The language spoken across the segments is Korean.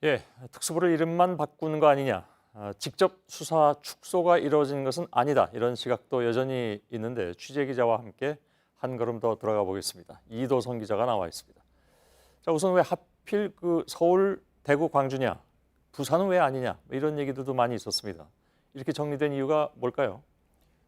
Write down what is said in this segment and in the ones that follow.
예, 특수부를 이름만 바꾸는 거 아니냐. 직접 수사 축소가 이루어진 것은 아니다. 이런 시각도 여전히 있는데 취재 기자와 함께 한 걸음 더 들어가 보겠습니다. 이도성 기자가 나와 있습니다. 자, 우선 왜 하필 서울, 대구, 광주냐? 부산은 왜 아니냐? 이런 얘기들도 많이 있었습니다. 이렇게 정리된 이유가 뭘까요?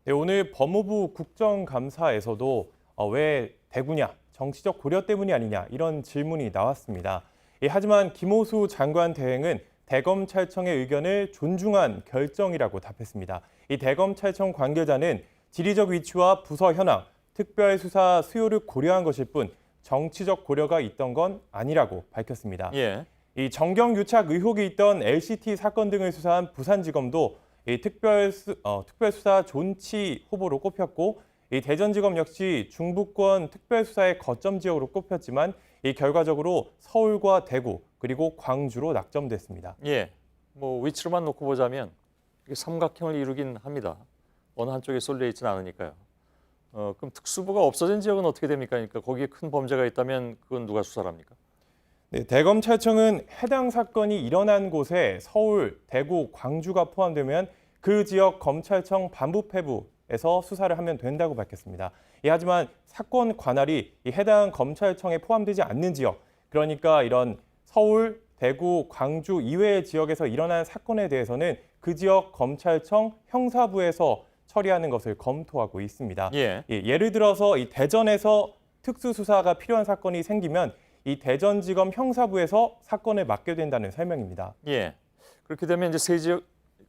네, 오늘 법무부 국정감사에서도 왜 대구냐, 정치적 고려 때문이 아니냐 이런 질문이 나왔습니다. 하지만 김호수 장관 대행은 대검찰청의 의견을 존중한 결정이라고 답했습니다. 이 대검찰청 관계자는 지리적 위치와 부서 현황, 특별수사 수요를 고려한 것일 뿐 정치적 고려가 있던 건 아니라고 밝혔습니다. 예. 이 정경유착 의혹이 있던 LCT 사건 등을 수사한 부산지검도 이 특별수사 존치 후보로 꼽혔고, 이 대전지검 역시 중부권 특별수사의 거점 지역으로 꼽혔지만 이 결과적으로 서울과 대구 그리고 광주로 낙점됐습니다. 예. 뭐 위치로만 놓고 보자면 이게 삼각형을 이루긴 합니다. 어느 한쪽에 쏠려 있지는 않으니까요. 그럼 특수부가 없어진 지역은 어떻게 됩니까? 그러니까 거기에 큰 범죄가 있다면 그건 누가 수사를 합니까? 네, 대검찰청은 해당 사건이 일어난 곳에 서울, 대구, 광주가 포함되면 그 지역 검찰청 반부패부에서 수사를 하면 된다고 밝혔습니다. 하지만 사건 관할이 이 해당 검찰청에 포함되지 않는 지역, 그러니까 이런 서울, 대구, 광주 이외의 지역에서 일어난 사건에 대해서는 그 지역 검찰청 형사부에서 처리하는 것을 검토하고 있습니다. 예. 예를 들어서 이 대전에서 특수수사가 필요한 사건이 생기면 이 대전지검 형사부에서 사건을 맡게 된다는 설명입니다. 예. 그렇게 되면 이제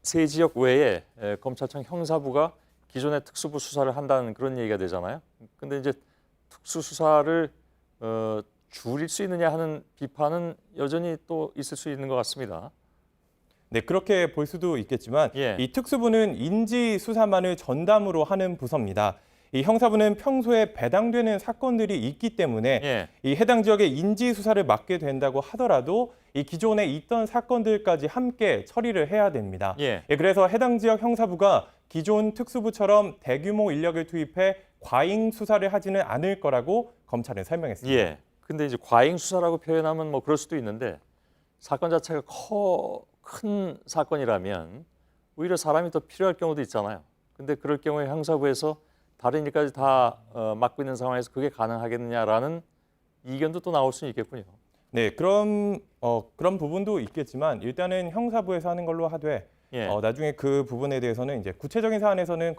세 지역 외에 검찰청 형사부가 기존의 특수부 수사를 한다는 그런 얘기가 되잖아요. 근데 이제 특수수사를 줄일 수 있느냐 하는 비판은 여전히 또 있을 수 있는 것 같습니다. 네, 그렇게 볼 수도 있겠지만 예. 이 특수부는 인지 수사만을 전담으로 하는 부서입니다. 이 형사부는 평소에 배당되는 사건들이 있기 때문에 예. 이 해당 지역의 인지 수사를 맡게 된다고 하더라도 이 기존에 있던 사건들까지 함께 처리를 해야 됩니다. 예. 그래서 해당 지역 형사부가 기존 특수부처럼 대규모 인력을 투입해 과잉 수사를 하지는 않을 거라고 검찰은 설명했습니다. 예. 근데 이제 과잉 수사라고 표현하면 뭐 그럴 수도 있는데 사건 자체가 큰 사건이라면 오히려 사람이 더 필요할 경우도 있잖아요. 근데 그럴 경우에 형사부에서 다른 일까지 다 맡고 있는 상황에서 그게 가능하겠느냐라는 이견도 또 나올 수는 있겠군요. 네, 그런 부분도 있겠지만 일단은 형사부에서 하는 걸로 하되 예. 나중에 그 부분에 대해서는 이제 구체적인 사안에서는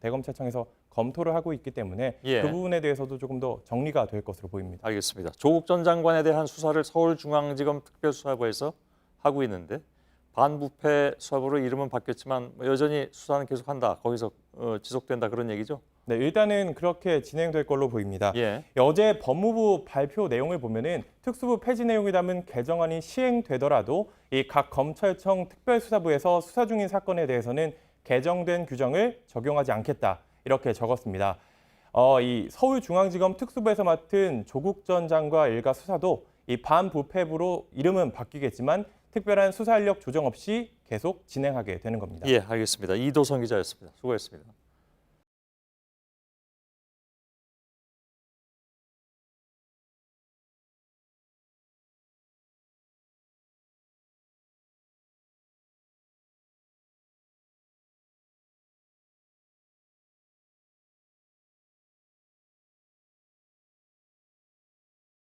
대검찰청에서 검토를 하고 있기 때문에 예. 그 부분에 대해서도 조금 더 정리가 될 것으로 보입니다. 알겠습니다. 조국 전 장관에 대한 수사를 서울중앙지검 특별수사부에서 하고 있는데 반부패 수사부로 이름은 바뀌었지만 여전히 수사는 계속한다. 거기서 지속된다 그런 얘기죠? 네, 일단은 그렇게 진행될 걸로 보입니다. 예. 어제 법무부 발표 내용을 보면은 특수부 폐지 내용이 담은 개정안이 시행되더라도 이 각 검찰청 특별수사부에서 수사 중인 사건에 대해서는 개정된 규정을 적용하지 않겠다 이렇게 적었습니다. 이 서울중앙지검 특수부에서 맡은 조국 전 장관 일가 수사도 이 반부패부로 이름은 바뀌겠지만 특별한 수사 인력 조정 없이 계속 진행하게 되는 겁니다. 예, 알겠습니다. 이도성 기자였습니다. 수고했습니다.